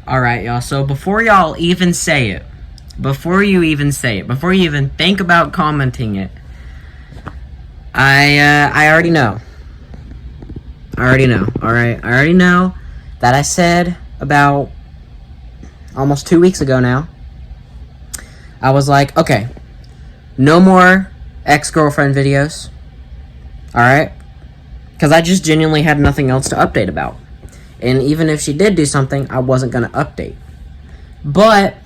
Alright, y'all, so before y'all even say it, before you even think about commenting it, I already know. Alright? I already know that I said about almost 2 weeks ago now, I was like, okay, no more ex-girlfriend videos, alright? Because I just genuinely had nothing else to update about. And even if she did do something, I wasn't going to update. But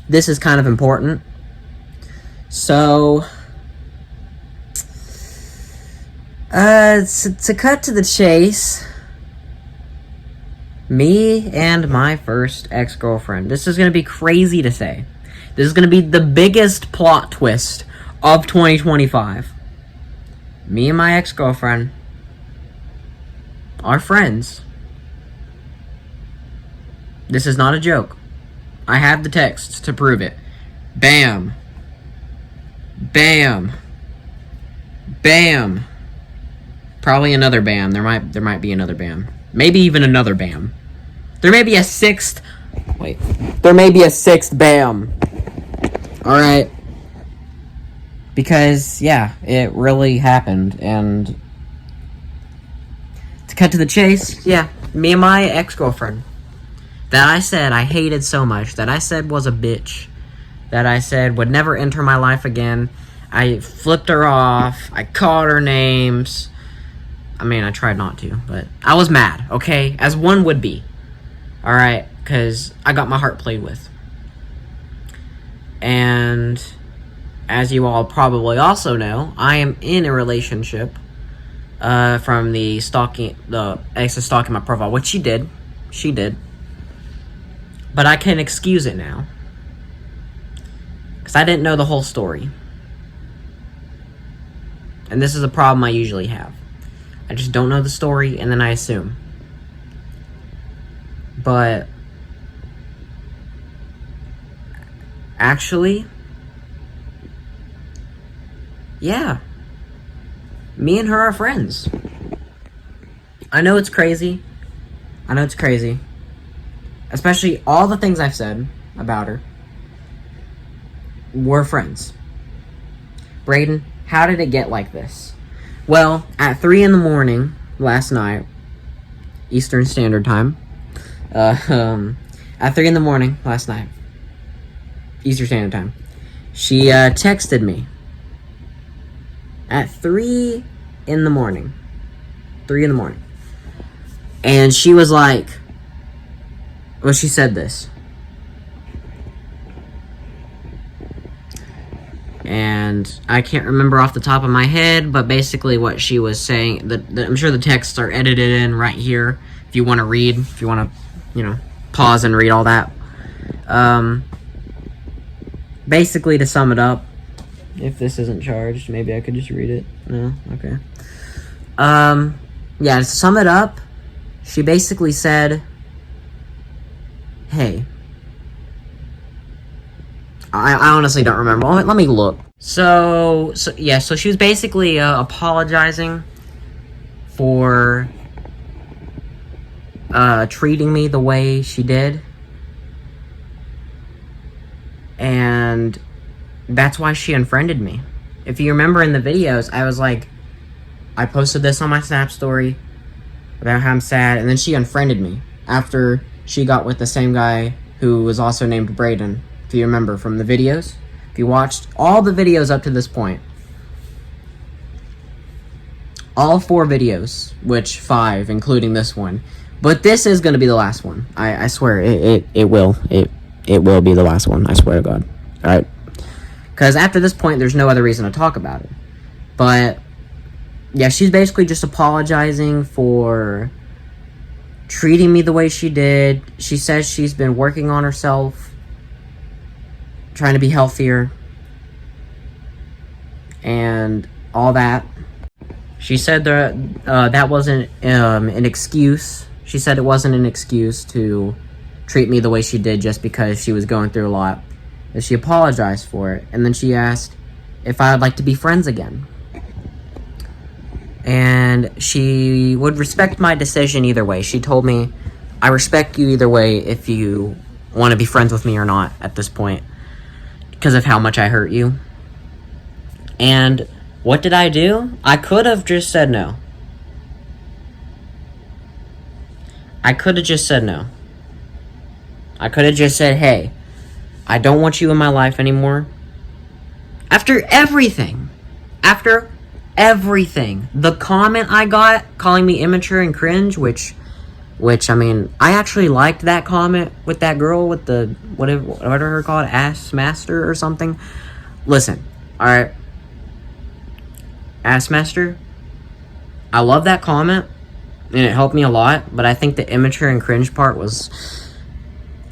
this is kind of important. So, to cut to the chase, me and my first ex-girlfriend. This is going to be crazy to say. This is going to be the biggest plot twist of 2025. Me and my ex-girlfriend are friends. This is not a joke. I have the texts to prove it. Bam. Bam. Bam. Probably another bam. There might be another bam. Maybe even another bam. There may be a sixth. Wait. There may be a sixth bam. Alright. Because, yeah, it really happened. And to cut to the chase, yeah, me and my ex-girlfriend that I said I hated so much, that I said was a bitch, that I said would never enter my life again. I flipped her off. I called her names. I mean, I tried not to, but I was mad, okay? As one would be. Alright? Because I got my heart played with. And as you all probably also know, I am in a relationship from the ex of stalking my profile, which she did. She did. But I can excuse it now. Because I didn't know the whole story. And this is a problem I usually have. I just don't know the story, and then I assume. But actually, yeah, me and her are friends. I know it's crazy. Especially all the things I've said about her. We're friends. Braden, how did it get like this? Well, at 3 in the morning last night, Eastern Standard Time, at 3 in the morning last night, Eastern Standard Time, she texted me at 3 in the morning. 3 in the morning. And she was like, well, she said this. And I can't remember off the top of my head, but basically what she was saying, I'm sure the texts are edited in right here, if you want to read, if you want to, pause and read all that. Basically, to sum it up, if this isn't charged, maybe I could just read it. No? Okay. Yeah, to sum it up, she basically said, hey, I honestly don't remember. Let me look. So she was basically apologizing for treating me the way she did. And that's why she unfriended me. If you remember in the videos, I was like, I posted this on my Snap story about how I'm sad, and then she unfriended me after she got with the same guy who was also named Braden. If you remember from the videos, if you watched all the videos up to this point, all 4 videos, which 5, including this one, but this is going to be the last one. I swear, it will be the last one. I swear to God. All right, because after this point, there's no other reason to talk about it. But yeah, she's basically just apologizing for treating me the way she did. She says she's been working on herself, trying to be healthier, and all that. She said that wasn't an excuse. She said it wasn't an excuse to treat me the way she did just because she was going through a lot. And she apologized for it. And then she asked if I would like to be friends again. And she would respect my decision either way. She told me, I respect you either way if you want to be friends with me or not at this point, because of how much I hurt you. And what did I do? I could have just said no. I could have just said no. I could have just said, hey, I don't want you in my life anymore. After everything, the comment I got calling me immature and cringe, which I mean, I actually liked that comment with that girl with the, whatever her called, Ass Master or something. Listen, alright, Ass Master, I love that comment, and it helped me a lot, but I think the immature and cringe part was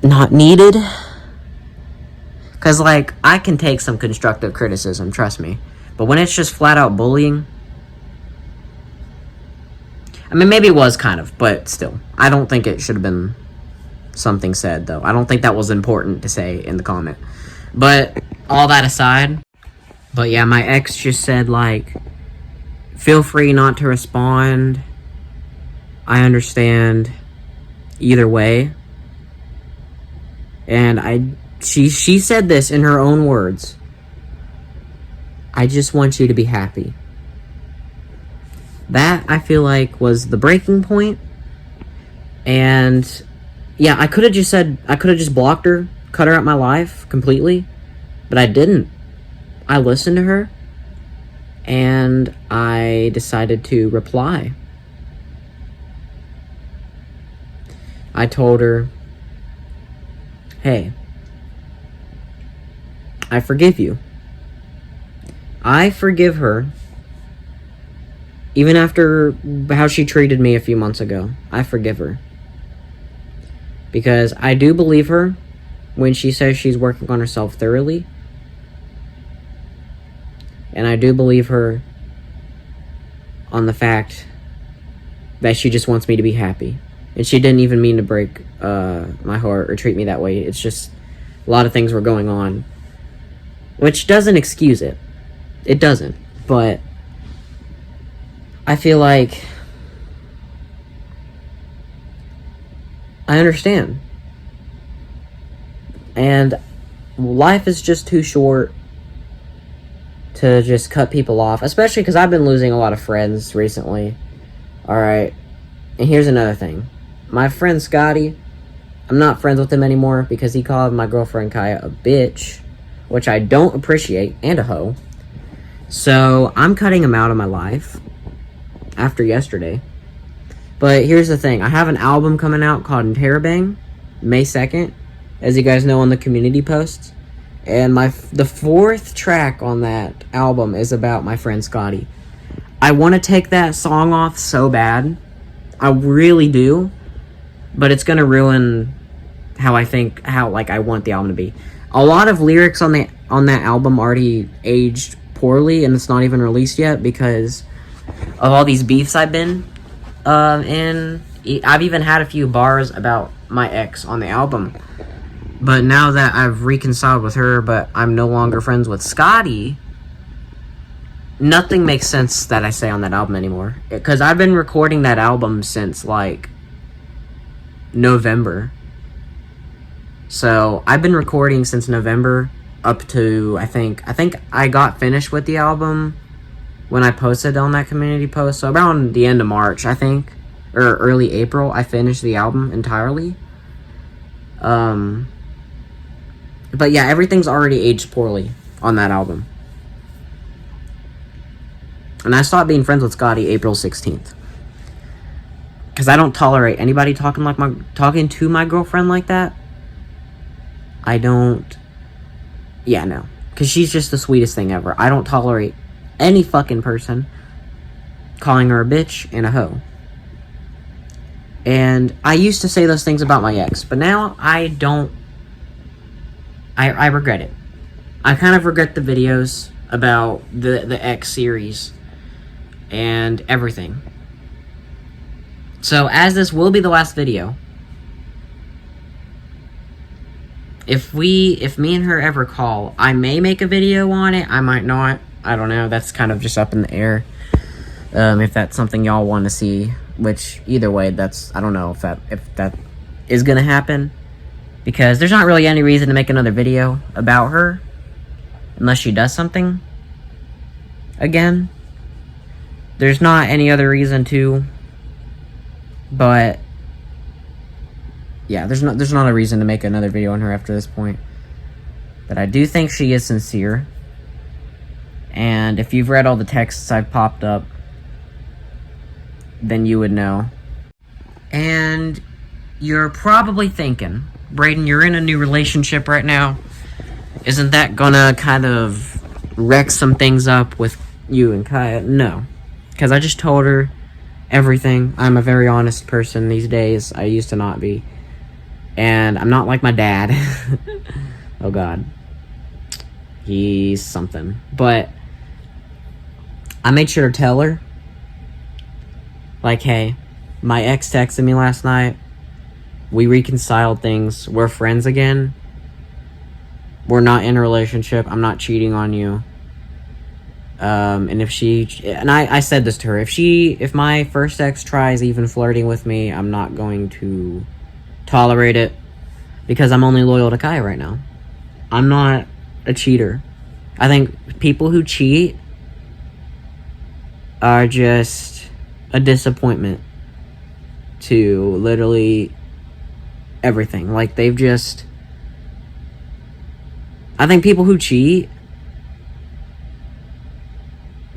not needed. Because, like, I can take some constructive criticism, trust me. But when it's just flat-out bullying, I mean, maybe it was kind of, but still. I don't think it should have been something said, though. I don't think that was important to say in the comment. But, all that aside, but yeah, my ex just said, like, feel free not to respond. I understand either way. And she said this in her own words. I just want you to be happy. That, I feel like, was the breaking point. And, yeah, I could have just blocked her, cut her out of my life completely. But I didn't. I listened to her. And I decided to reply. I told her, hey, I forgive you. I forgive her. Even after how she treated me a few months ago, I forgive her. Because I do believe her when she says she's working on herself thoroughly. And I do believe her on the fact that she just wants me to be happy. And she didn't even mean to break my heart or treat me that way. It's just a lot of things were going on. Which doesn't excuse it. It doesn't. But I feel like I understand. And life is just too short to just cut people off. Especially because I've been losing a lot of friends recently. Alright. And here's another thing. My friend Scotty, I'm not friends with him anymore because he called my girlfriend Kaya a bitch, which I don't appreciate, and a hoe. So, I'm cutting him out of my life after yesterday. But here's the thing. I have an album coming out called Interrobang, May 2nd, as you guys know on the community posts. And the fourth track on that album is about my friend Scotty. I want to take that song off so bad. I really do. But it's going to ruin how I want the album to be. A lot of lyrics on that album already aged poorly, and it's not even released yet because of all these beefs I've been in. I've even had a few bars about my ex on the album. But now that I've reconciled with her, but I'm no longer friends with Scotty, nothing makes sense that I say on that album anymore. Because I've been recording that album since, like, November. So, I've been recording since November up to, I think I got finished with the album when I posted on that community post. So, around the end of March, I think, or early April, I finished the album entirely. But yeah, everything's already aged poorly on that album. And I stopped being friends with Scotty April 16th. Because I don't tolerate anybody talking to my girlfriend like that. I don't. Yeah, no. Because she's just the sweetest thing ever. I don't tolerate any fucking person calling her a bitch and a hoe. And I used to say those things about my ex. But now I don't. I regret it. I kind of regret the videos about the X series and everything. So, as this will be the last video, if me and her ever call, I may make a video on it, I might not, I don't know, that's kind of just up in the air, if that's something y'all want to see, which, either way, I don't know if that is gonna happen, because there's not really any reason to make another video about her unless she does something again. There's not any other reason to, but yeah, there's not a reason to make another video on her after this point. But I do think she is sincere, and if you've read all the texts I've popped up, then you would know. And you're probably thinking, Brayden, you're in a new relationship right now. Isn't that gonna kind of wreck some things up with you and Kaya? No. Because I just told her everything. I'm a very honest person these days. I used to not be. And I'm not like my dad. Oh, God. He's something. But I made sure to tell her, like, hey, my ex texted me last night. We reconciled things. We're friends again. We're not in a relationship. I'm not cheating on you. And if she, and I said this to her, if my first ex tries even flirting with me, I'm not going to tolerate it, because I'm only loyal to Kaya right now. I'm not a cheater. I think people who cheat are just a disappointment to literally everything. Like, they've just, I think people who cheat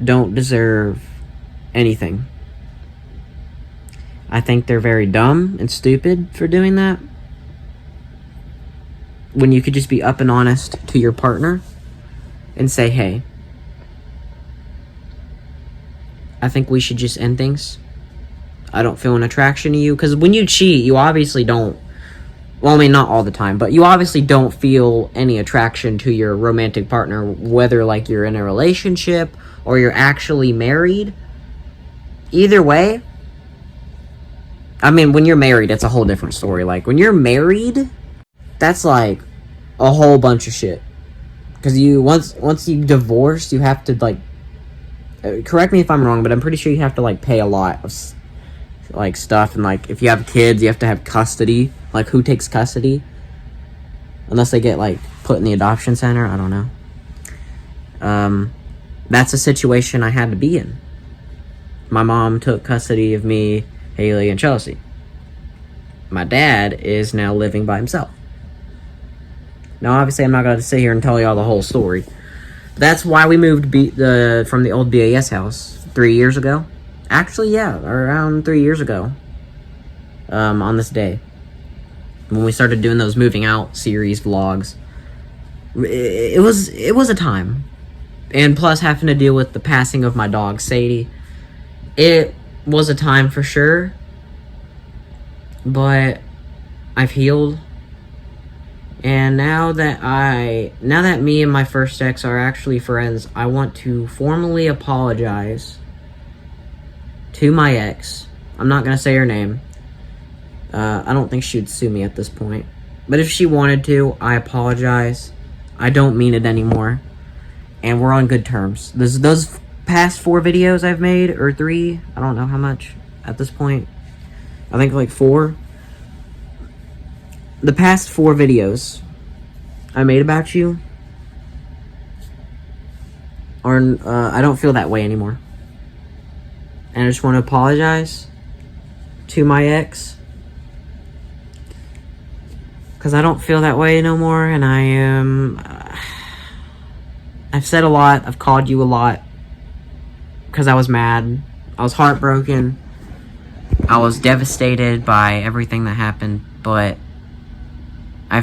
don't deserve anything. I think they're very dumb and stupid for doing that, when you could just be up and honest to your partner and say, hey, I think we should just end things. I don't feel an attraction to you. Because when you cheat, you obviously don't, well, I mean, not all the time, but you obviously don't feel any attraction to your romantic partner, whether, like, you're in a relationship or you're actually married. Either way, I mean, when you're married, it's a whole different story. Like, when you're married, that's, like, a whole bunch of shit. Because once you divorce, you have to, like, correct me if I'm wrong, but I'm pretty sure you have to, like, pay a lot of, like, stuff. And, like, if you have kids, you have to have custody. Like, who takes custody? Unless they get, like, put in the adoption center. I don't know. That's a situation I had to be in. My mom took custody of me, Haley, and Chelsea. My dad is now living by himself. Now, obviously, I'm not going to sit here and tell y'all the whole story. That's why we moved from the old BAS house 3 years ago. Actually, yeah, around 3 years ago. On this day. When we started doing those moving out series vlogs. It was a time. And plus, having to deal with the passing of my dog, Sadie. It was a time for sure. But I've healed. And now that me and my first ex are actually friends, I want to formally apologize to my ex. I'm not going to say her name. I don't think she would sue me at this point. But if she wanted to, I apologize. I don't mean it anymore. And we're on good terms. Those past 4 videos I've made, or 3, I don't know how much at this point. I think like 4. The past 4 videos I made about you are, I don't feel that way anymore. And I just want to apologize to my ex. Because I don't feel that way no more, and I've said a lot, I've called you a lot, because I was mad, I was heartbroken, I was devastated by everything that happened, but I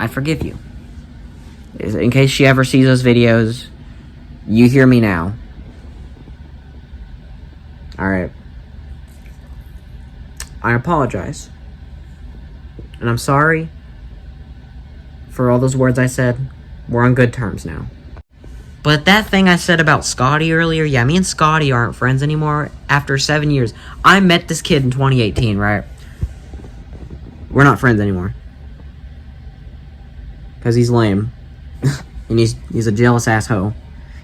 forgive you. In case she ever sees those videos, you hear me now. Alright. I apologize. And I'm sorry for all those words I said. We're on good terms now. But that thing I said about Scotty earlier, yeah, me and Scotty aren't friends anymore after 7 years. I met this kid in 2018, right? We're not friends anymore. Because he's lame. And he's a jealous asshole.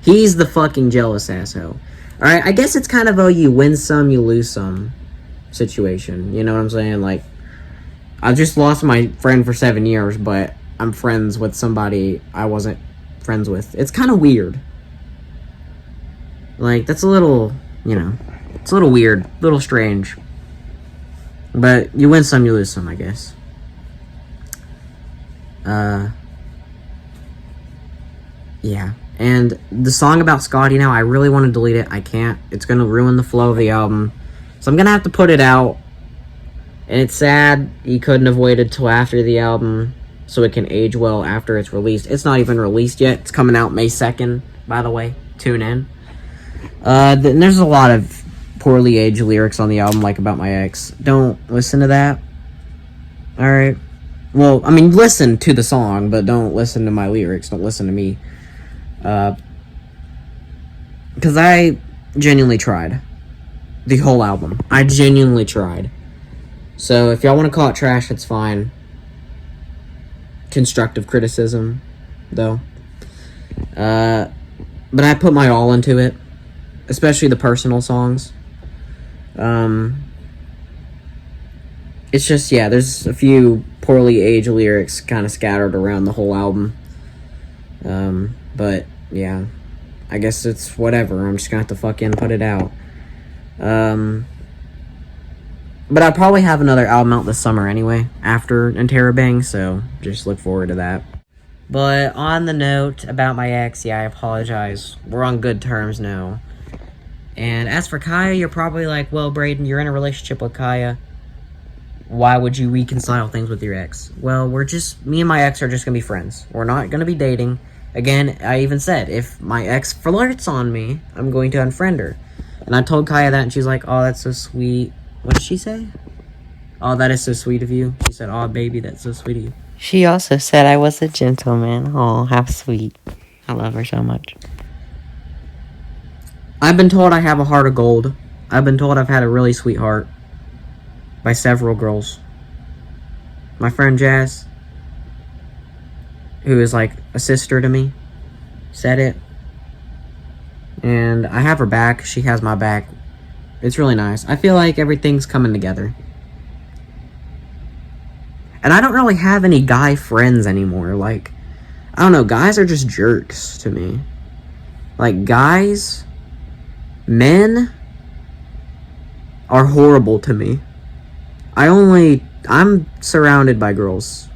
He's the fucking jealous asshole. Alright, I guess it's kind of a you win some, you lose some situation. You know what I'm saying? Like, I just lost my friend for 7 years, but I'm friends with somebody I wasn't friends with. It's kind of weird. Like, that's a little, it's a little weird, a little strange. But you win some, you lose some, I guess. Yeah. And the song about Scotty now, I really want to delete it. I can't. It's going to ruin the flow of the album. So I'm going to have to put it out. And it's sad he couldn't have waited till after the album so it can age well after it's released. It's not even released yet. It's coming out May 2nd, by the way. Tune in. There's a lot of poorly aged lyrics on the album, like About My Ex. Don't listen to that. Alright? Well, I mean, listen to the song, but don't listen to my lyrics. Don't listen to me. Because I genuinely tried. The whole album. I genuinely tried. So, if y'all want to call it trash, it's fine. Constructive criticism, though. But I put my all into it. Especially the personal songs. It's just, yeah, there's a few poorly aged lyrics kind of scattered around the whole album. But, yeah. I guess it's whatever. I'm just gonna have to fucking put it out. But I'll probably have another album out this summer anyway, after Interrobang, so just look forward to that. But on the note about my ex, yeah, I apologize. We're on good terms now. And as for Kaya, you're probably like, well, Braden, you're in a relationship with Kaya. Why would you reconcile things with your ex? Well, me and my ex are just gonna be friends. We're not gonna be dating. Again, I even said, if my ex flirts on me, I'm going to unfriend her. And I told Kaya that, and she's like, oh, that's so sweet. What did she say? Oh, that is so sweet of you. She said, oh, baby, that's so sweet of you. She also said I was a gentleman. Oh, how sweet. I love her so much. I've been told I have a heart of gold. I've been told I've had a really sweet heart. By several girls. My friend Jazz, who is like a sister to me, said it. And I have her back. She has my back. It's really nice. I feel like everything's coming together. And I don't really have any guy friends anymore. Like, I don't know, guys are just jerks to me. Like, men are horrible to me. I'm surrounded by girls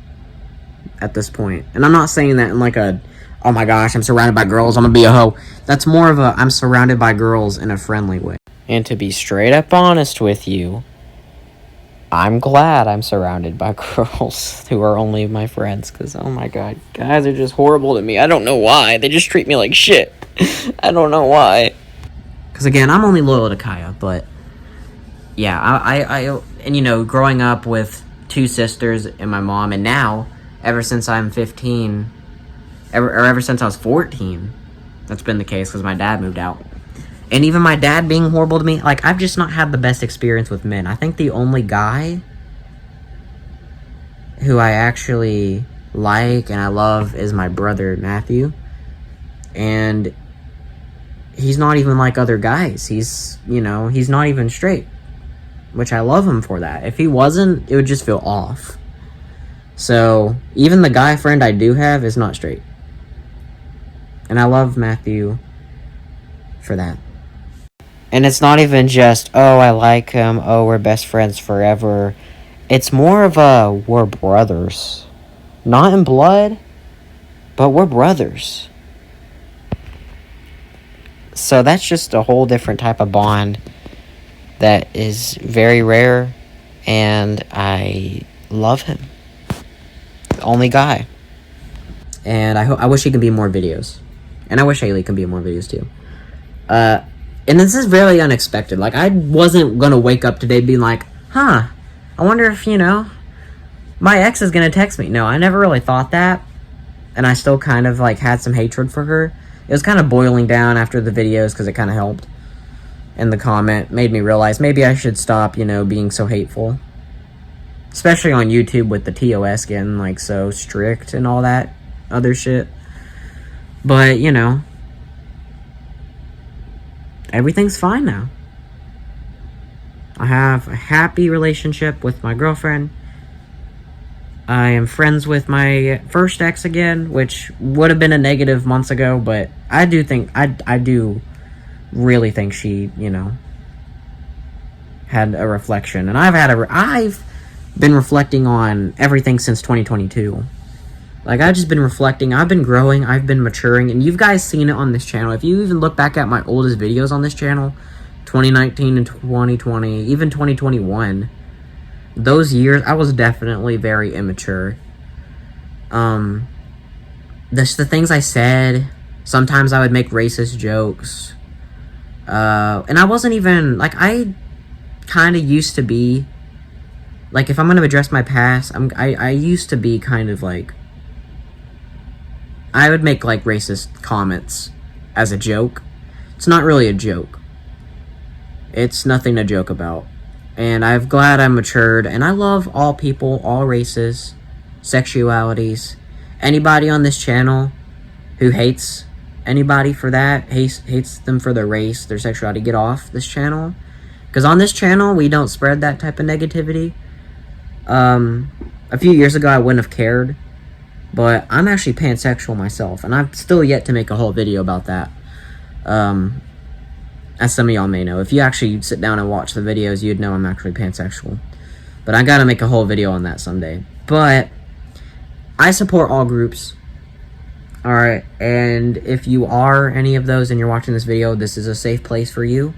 at this point. And I'm not saying that in like a, oh my gosh, I'm surrounded by girls, I'm gonna be a hoe. That's more of a, I'm surrounded by girls in a friendly way. And to be straight up honest with you, I'm glad I'm surrounded by girls who are only my friends. Because, oh my god, guys are just horrible to me. I don't know why. They just treat me like shit. I don't know why. Because again, I'm only loyal to Kaya, but yeah, I and growing up with two sisters and my mom, and now, ever since I'm 15, ever since I was 14, that's been the case because my dad moved out. And even my dad being horrible to me, like, I've just not had the best experience with men. I think the only guy who I actually like and I love is my brother, Matthew. And he's not even like other guys. He's not even straight. Which I love him for that. If he wasn't, it would just feel off. So, even the guy friend I do have is not straight. And I love Matthew for that. And it's not even just, oh, I like him, oh, we're best friends forever. It's more of a, we're brothers. Not in blood, but we're brothers. So that's just a whole different type of bond that is very rare, and I love him. The only guy. And I wish he could be in more videos. And I wish Haley could be in more videos too. And this is very unexpected. Like, I wasn't gonna wake up today being like, I wonder if, my ex is gonna text me. No, I never really thought that. And I still kind of, like, had some hatred for her. It was kind of boiling down after the videos because it kind of helped. And the comment made me realize maybe I should stop, being so hateful. Especially on YouTube with the TOS getting, like, so strict and all that other shit. But, everything's fine now. I have a happy relationship with my girlfriend. I am friends with my first ex again, which would have been a negative months ago, but I do think, I do really think she, you know, had a reflection. And I've been reflecting on everything since 2022. Like, I've just been reflecting, I've been growing, I've been maturing, and you've guys seen it on this channel. If you even look back at my oldest videos on this channel, 2019 and 2020, even 2021, those years, I was definitely very immature. The things I said, sometimes I would make racist jokes, and I wasn't even, like, I kind of used to be, like, if I'm going to address my past, I used to be kind of, like, I would make, like, racist comments as a joke. It's not really a joke. It's nothing to joke about. And I'm glad I matured, and I love all people, all races, sexualities. Anybody on this channel who hates anybody for that, hates them for their race, their sexuality, get off this channel. Because on this channel, we don't spread that type of negativity. A few years ago, I wouldn't have cared. But I'm actually pansexual myself, and I'm still yet to make a whole video about that. As some of y'all may know. If you actually sit down and watch the videos, you'd know I'm actually pansexual. But I gotta make a whole video on that someday. But I support all groups. Alright, and if you are any of those and you're watching this video, this is a safe place for you.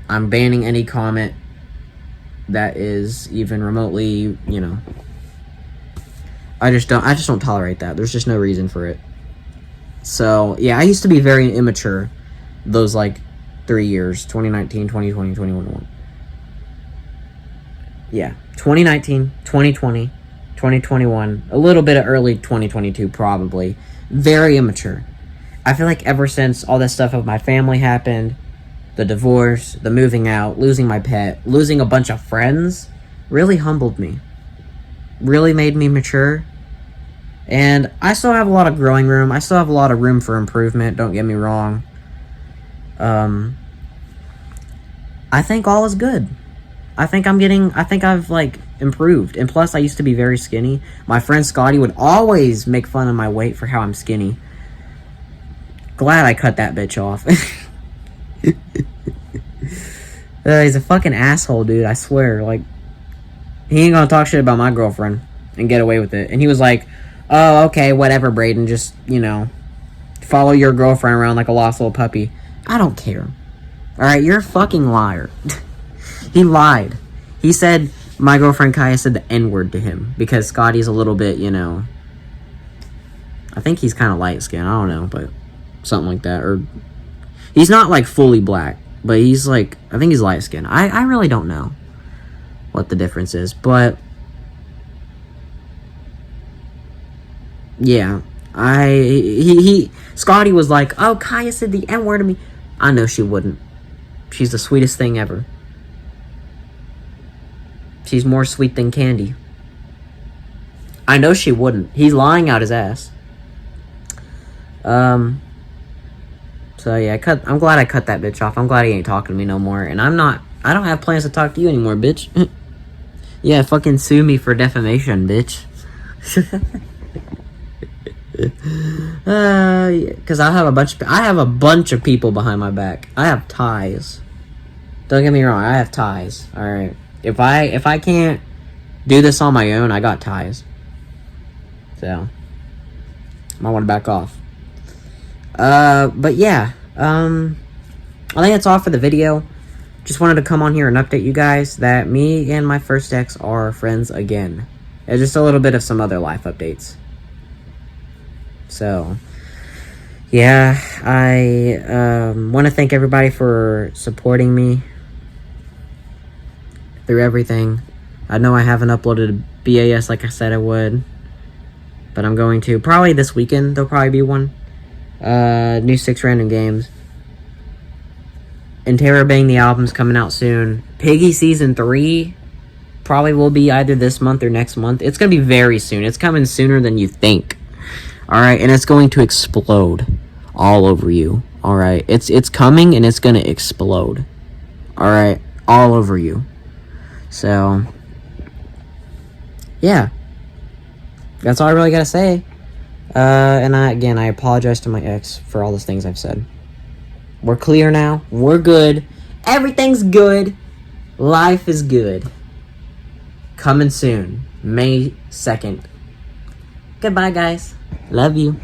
I'm banning any comment that is even remotely, you know... I just don't tolerate that. There's just no reason for it. So, yeah, I used to be very immature those, like, 3 years. 2019, 2020, 2021. Yeah. 2019, 2020, 2021. A little bit of early 2022, probably. Very immature. I feel like ever since all this stuff with my family happened, the divorce, the moving out, losing my pet, losing a bunch of friends, really humbled me. Really made me mature. And I still have a lot of growing room. I still have a lot of room for improvement, don't get me wrong. I think all is good. I think I've, like, improved. And plus, I used to be very skinny. My friend Scotty would always make fun of my weight for how I'm skinny. Glad I cut that bitch off. He's a fucking asshole, dude, I swear. Like, he ain't gonna talk shit about my girlfriend and get away with it. And he was like, oh, okay, whatever, Braden. Just, you know, follow your girlfriend around like a lost little puppy. I don't care. Alright, you're a fucking liar. He lied. He said my girlfriend Kaya said the N-word to him because Scotty's a little bit, you know... I think he's kind of light-skinned. I don't know, but something like that. Or he's not, like, fully black, but he's, like... I think he's light-skinned. I really don't know what the difference is, but... Yeah, Scotty was like, oh, Kaya said the N-word to me. I know she wouldn't. She's the sweetest thing ever. She's more sweet than candy. I know she wouldn't. He's lying out his ass. So yeah, I'm glad I cut that bitch off. I'm glad he ain't talking to me no more. And I don't have plans to talk to you anymore, bitch. Yeah, fucking sue me for defamation, bitch. Because I have a bunch of people behind my back. I have ties. Don't get me wrong, I have ties. Alright. If I can't do this on my own, I got ties. So might want to back off. But yeah. I think that's all for the video. Just wanted to come on here and update you guys that me and my first ex are friends again. It's just a little bit of some other life updates. So, yeah, I want to thank everybody for supporting me through everything. I know I haven't uploaded BAS like I said I would, but I'm going to. Probably this weekend, there'll probably be one. New 6 random games. Interrobang, the album's coming out soon. Piggy Season 3 probably will be either this month or next month. It's going to be very soon. It's coming sooner than you think. Alright, and it's going to explode all over you. Alright, it's coming and it's going to explode. Alright, all over you. So, yeah. that's all I really gotta say. And I apologize to my ex for all those things I've said. We're clear now. We're good. Everything's good. Life is good. Coming soon. May 2nd. Goodbye, guys. Love you.